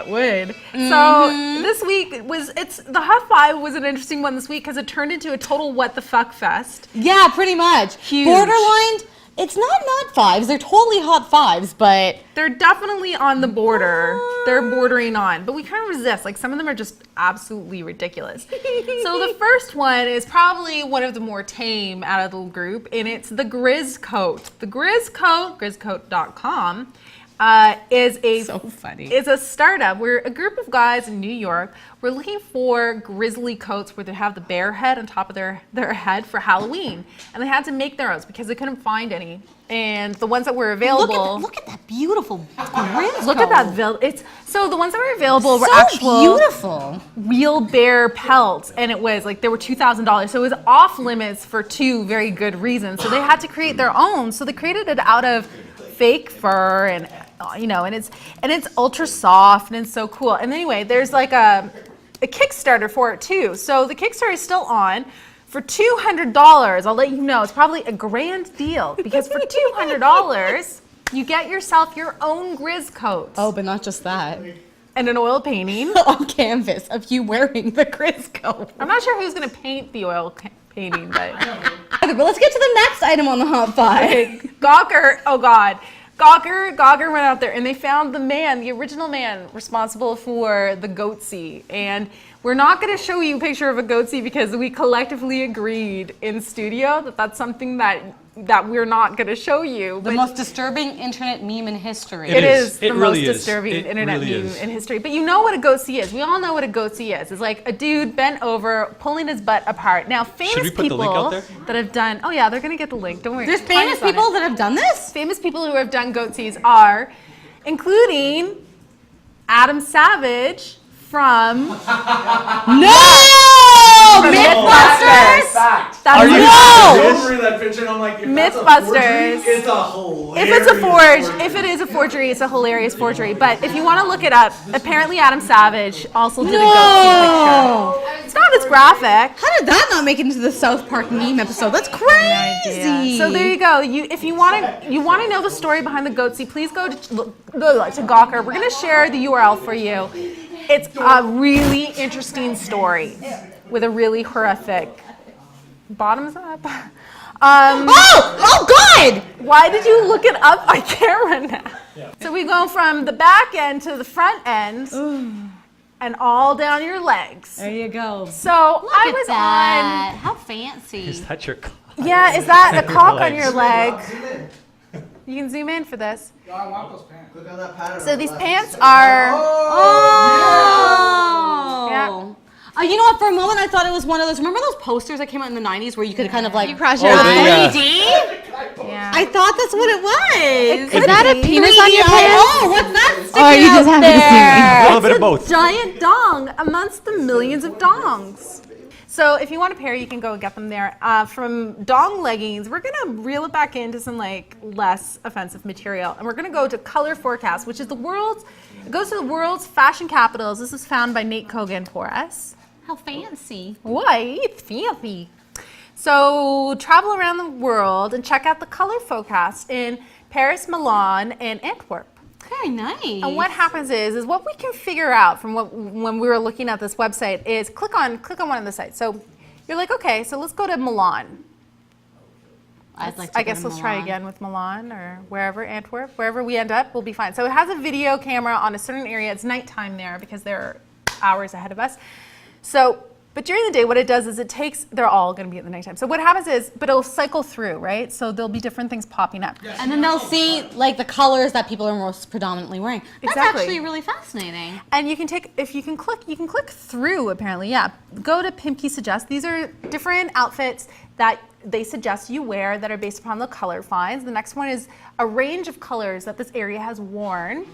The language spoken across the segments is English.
it would. So this week the Hot 5 was an interesting one this week because it turned into a total what the fuck fest. Yeah, pretty much. Huge. Borderline, it's not fives. They're totally hot fives, but they're definitely on the border. They're bordering on, but we kind of resist. Like some of them are just absolutely ridiculous. So the first one is probably one of the more tame out of the group, and it's the Griz coat. The Griz coat, grizcoat.com. Is a startup. We're a group of guys in New York. We're looking for grizzly coats where they have the bear head on top of their head for Halloween, and they had to make their own because they couldn't find any. And the ones that were available. Look at that beautiful Griz Look coat. at that. So the ones that were available were so actual beautiful real bear pelts, and it was like they were $2,000. So it was off limits for two very good reasons. So they had to create their own. So they created it out of fake fur and it's ultra soft and it's so cool. And anyway, there's like a Kickstarter for it too. So the Kickstarter is still on for $200. I'll let you know. It's probably a grand deal because for $200 you get yourself your own Griz coat. Oh, but not just that. And an oil painting on canvas of you wearing the Griz coat. I'm not sure who's going to paint the oil painting, but okay, but let's get to the next item on the Hot 5. Gawker, oh God. Gawker went out there and they found the original man responsible for the Goatse. And we're not going to show you a picture of a Goatse because we collectively agreed in studio that that's something that we're not going to show you. The most disturbing internet meme in history. It is the most disturbing internet meme in history. But you know what a Goatse is. We all know what a Goatse is. It's like a dude bent over, pulling his butt apart. Now, famous people that have done, oh yeah, they're going to get the link. Don't worry. There's famous people that have done this? Famous people who have done Goatses are, including Adam Savage from Mythbusters. Mythbusters. It's a hilarious. If it is a forgery, it's a hilarious forgery. But if you want to look it up, apparently Adam Savage also did a Goatse picture. It's not as graphic. How did that not make it into the South Park meme episode? That's crazy. So there you go. If you want to know the story behind the Goatse, please go to Gawker. We're going to share the URL for you. It's a really interesting story with a really horrific bottoms up. Oh God! Why did you look it up on camera now? Yeah. So we go from the back end to the front end and all down your legs. There you go. So I was on. How fancy. Is that your cock? Yeah, is that a cock on your leg? You can zoom in for this. Yo, I want those pants. Look at that pattern. So these pants are. Yeah. You know what? For a moment, I thought it was one of those. Remember those posters that came out in the '90s where you could kind of like cross your eyes. 3D? Yeah. I thought that's what it was. Is that a penis on your pants? Oh, what's that sticking Oh, you just out happen to see me. A little bit of both. Giant dong amongst the millions of dongs. So if you want a pair, you can go and get them there. From Dong Leggings, we're going to reel it back into some like less offensive material. And we're going to go to Color Forecast, which is it goes to the world's fashion capitals. This is found by Nate Kogan for us. How fancy. Why? It's fancy. So travel around the world and check out the Color Forecast in Paris, Milan, and Antwerp. Very nice. And what happens is what we can figure out from when we were looking at this website is click on one of the sites. So you're like, okay, so let's go to Milan. I guess let's try again with Milan or wherever, Antwerp, wherever we end up, we'll be fine. So it has a video camera on a certain area. It's nighttime there because they're hours ahead of us. So, but during the day, what it does is they're all going to be at the nighttime. So what happens is, but it'll cycle through, right? So there'll be different things popping up. And then they'll see like the colors that people are most predominantly wearing. That's actually really fascinating. And you can click through apparently, yeah. Go to Pimki Suggest. These are different outfits that they suggest you wear that are based upon the color finds. The next one is a range of colors that this area has worn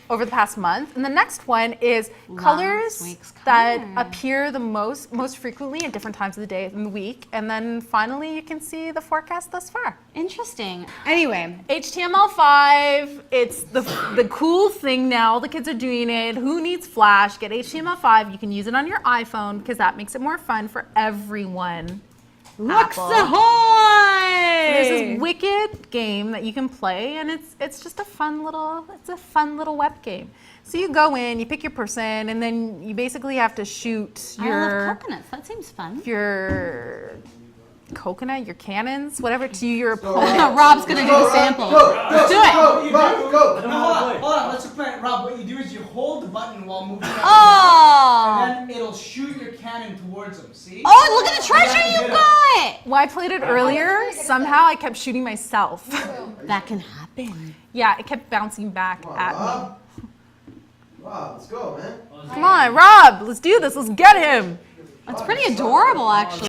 over the past month. And the next one is colors that appear the most frequently at different times of the day and the week. And then finally you can see the forecast thus far. Interesting. Anyway, HTML5, it's the cool thing now. The kids are doing it. Who needs Flash? Get HTML5. You can use it on your iPhone because that makes it more fun for everyone. Luxahoy! There's this wicked game that you can play, and it's just a fun little web game. So you go in, you pick your person, and then you basically have to shoot I love coconuts. That seems fun. your coconut, your cannons, whatever, to your opponent. Rob's gonna do the sample. Let's do it. Go. No, hold on. Let's explain it. Rob, what you do is you hold the button while moving up. Oh. And then it'll shoot your cannon towards them. See? Oh, look at the treasure you got. Well, I played it earlier. Somehow I kept shooting myself. That can happen. Yeah, it kept bouncing back at me. Rob, let's go, man. Come on, Rob, let's do this. Let's get him. That's pretty adorable, actually.